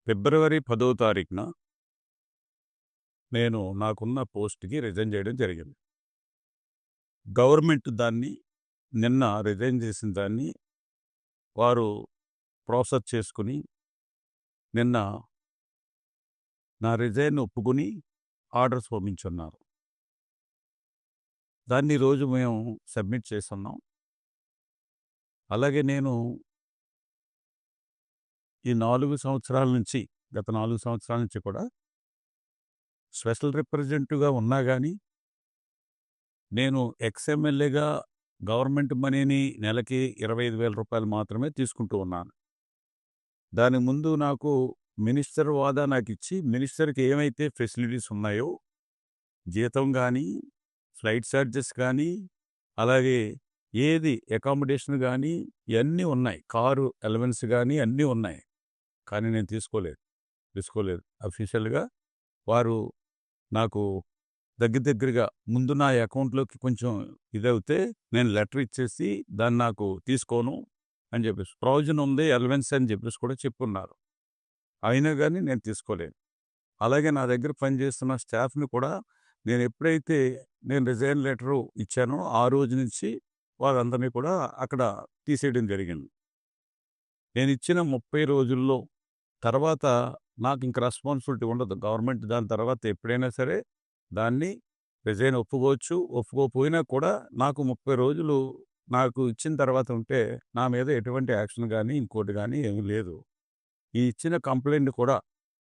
ఫిబ్రవరి 10వ తారీఖున నేను నాకున్న పోస్ట్‌కి రిజైన్ చేయడం జరిగింది. గవర్నమెంట్ దాన్ని నిన్న రిజైన్ చేసిన దాన్ని వారు ప్రాసెస్ చేసుకొని నిన్న నా రిజైన్ ఒప్పుకొని ఆర్డర్స్ పంపించున్నారు. దాన్ని ఈరోజు మేము సబ్మిట్ చేసున్నాం. అలాగే నేను ఈ 4 సంవత్సరాల నుంచి గత 4 సంవత్సరాల నుంచి కూడా స్పెషల్ రిప్రజెంటేటివ్‌గా ఉన్నా గానీ, నేను ఎక్స్-ఎమ్మెల్యేగా గవర్నమెంట్ మనీని నెలకి రూ. 25,000 మాత్రమే తీసుకుంటూ ఉన్నాను. దాని ముందు నాకు మినిస్టర్ హోదా నాకిచ్చి, మినిస్టర్‌కి ఏమైతే ఫెసిలిటీస్ ఉన్నాయో, జీతం గానీ, ఫ్లైట్ చార్జెస్ కానీ, అలాగే ఏది అకామిడేషన్ గానీ, ఇయన్నీ ఉన్నాయి. కారు అలవెన్స్ గానీ అన్నీ ఉన్నాయి. కానీ నేను తీసుకోలేదు. అఫీషియల్‌గా వారు నాకు దగ్గరగా ముందు నా అకౌంట్‌లోకి కొంచెం ఇదవుతే నేను లెటర్ ఇచ్చేసి దాన్ని నాకు తీసుకోను అని చెప్పేసి, ప్రొవిజన్ ఉంది అలవెన్స్ అని చెప్పేసి కూడా చెప్పున్నారు. అయినా గానీ నేను తీసుకోలేదు. అలాగే నా దగ్గర పనిచేస్తున్న స్టాఫ్‌ని కూడా ఎప్పుడైతే నేను రిజైన్ లెటరు ఇచ్చానో ఆ రోజు నుంచి వారందరినీ కూడా అక్కడ తీసేయడం జరిగింది. నేనిచ్చిన 30 రోజుల్లో తర్వాత నాకింక రెస్పాన్సిబిలిటీ ఉండదు. గవర్నమెంట్ దాని తర్వాత ఎప్పుడైనా సరే దాన్ని రిజైన్ ఒప్పుకోవచ్చు. ఒప్పుకోకపోయినా కూడా నాకు 30 రోజులు నాకు ఇచ్చిన తర్వాత ఉంటే నా మీద ఎటువంటి యాక్షన్ గానీ, ఇంకోటి గానీ ఏమీ లేదు. ఈ ఇచ్చిన కంప్లెయింట్ కూడా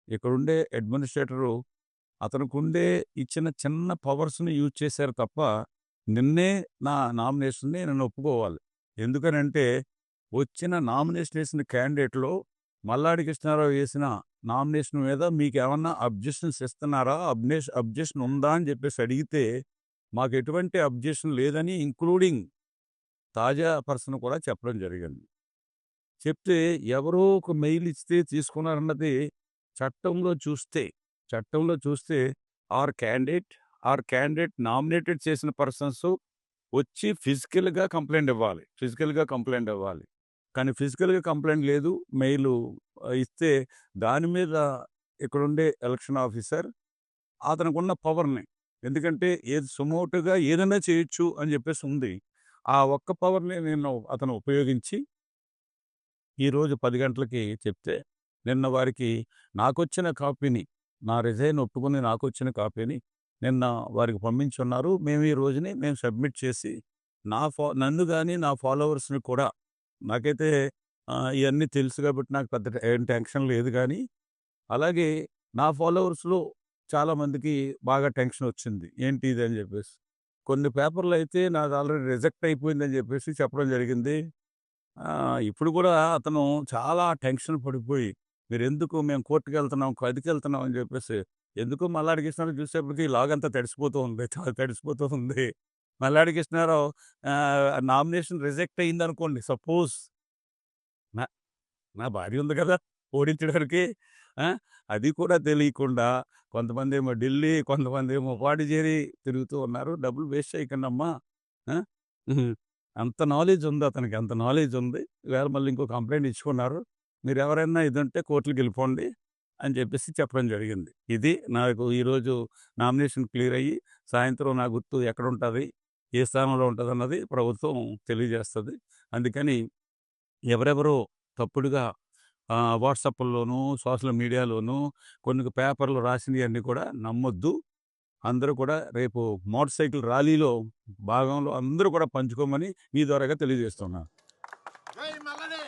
ఇక్కడుండే అడ్మినిస్ట్రేటరు అతనికుండే ఇచ్చిన చిన్న పవర్స్‌ని యూజ్ చేశారు తప్ప, నిన్నే నా నామినేషన్‌ని నేను ఒప్పుకోవాలి. ఎందుకనంటే, వచ్చిన నామినేషన్ ఏసిన క్యాండిడేట్‌లో మల్లాడి కృష్ణారావు ఏసిన నామినేషన్ మీద మీకేమన్నా అబ్జెక్షన్స్ ఇస్తున్నారా? అబ్జెక్షన్ ఉందా? అని చెప్పేసి అడిగితే, మాకెటువంటి అబ్జెక్షన్ లేదని ఇంక్లూడింగ్ తాజా పర్సన్ కూడా చెప్పడం జరిగింది. చెప్తే ఎవరో ఒక మెయిల్ ఇస్తే తీసుకున్నారన్నది చట్టంలో చూస్తే ఆర్ క్యాండిడేట్ నామినేటెడ్ చేసిన పర్సన్స్ వచ్చి ఫిజికల్‌గా కంప్లెయింట్ ఇవ్వాలి. కానీ ఫిజికల్‌గా కంప్లెయింట్ లేదు. మెయిలు ఇస్తే దాని మీద ఇక్కడుండే ఎలక్షన్ ఆఫీసర్ అతనికున్న పవర్‌ని, ఎందుకంటే ఏది సుమోటోగా ఏదైనా చేయొచ్చు అని చెప్పేసి ఉంది. ఆ ఒక్క పవర్‌ని అతను ఉపయోగించి ఈరోజు 10 గంటలకి చెప్తే, నిన్న వారికి నాకొచ్చిన కాపీని, నా రిజైన్ ఒప్పుకొని నాకొచ్చిన కాపీని నిన్న వారికి పంపించున్నారు. మేము ఈ రోజుని సబ్మిట్ చేసి, నన్ను గాని, నా ఫాలోవర్స్‌ని కూడా నాకైతే ఇయన్నీ తెలుసు కాబట్టి నాకు పెద్ద ఏం టెన్షన్ లేదు గానీ, అలాగే నా ఫాలోవర్స్‌లో చాలామందికి బాగా టెన్షనొచ్చింది. ఏంటి ఇది అని చెప్పేసి. కొన్ని పేపర్‌లయితే నాది ఆల్రెడీ రిజెక్ట్ అయిపోయిందని చెప్పేసి చెప్పడం జరిగింది. ఇప్పుడు కూడా అతను చాలా టెన్షన్ పడిపోయి, మీరెందుకు మేము కోర్ట్‌కెళ్తున్నాం, అదికెళ్తున్నాం అని చెప్పేసి, ఎందుకు మల్లాడి కృష్ణారావు చూసేప్పటికి లాగంతా తడిసిపోతూ ఉంది. మల్లాడి కృష్ణారావు నామినేషన్ రిజెక్ట్ అయిందనుకోండి సపోజ్, నా నా భార్య ఉంది కదా ఓడించడానికి. ఆ! అది కూడా తెలియకుండా కొంతమందేమో ఢిల్లీ, కొంతమందేమో పాండిచేరి తిరుగుతూ ఉన్నారు. డబ్బులు వేస్ట్ చేయకండమ్మా. ఆ! అంత నాలెడ్జ్ ఉంది అతనికి. అంత నాలెడ్జ్ ఉంది. ఈవేళ మళ్ళీ ఇంకో కంప్లెయింట్ ఇచ్చుకున్నారు. మీరెవరైనా ఇదుంటే కోర్టులకెళ్ళిపోండి అని చెప్పేసి చెప్పడం జరిగింది. ఇది నాకు ఈరోజు నామినేషన్ క్లియర్ అయ్యి, సాయంత్రం నా గుర్తు ఎక్కడుంటది, ఏ స్థానంలో ఉంటదన్నది ప్రభుత్వం తెలియజేస్తది. అందుకని ఎవరెవరో తప్పుడుగా వాట్సాప్‌ల్లోనూ, సోషల్ మీడియాలోనూ కొన్ని పేపర్‌లు రాసినయన్నీ కూడా నమ్మొద్దు. అందరూ కూడా రేపు మోటార్ సైకిల్ ర్యాలీలో భాగంలో అందరూ కూడా పంచుకోమని మీ ద్వారాగా తెలియజేస్తున్నాను. జై మల్లడే!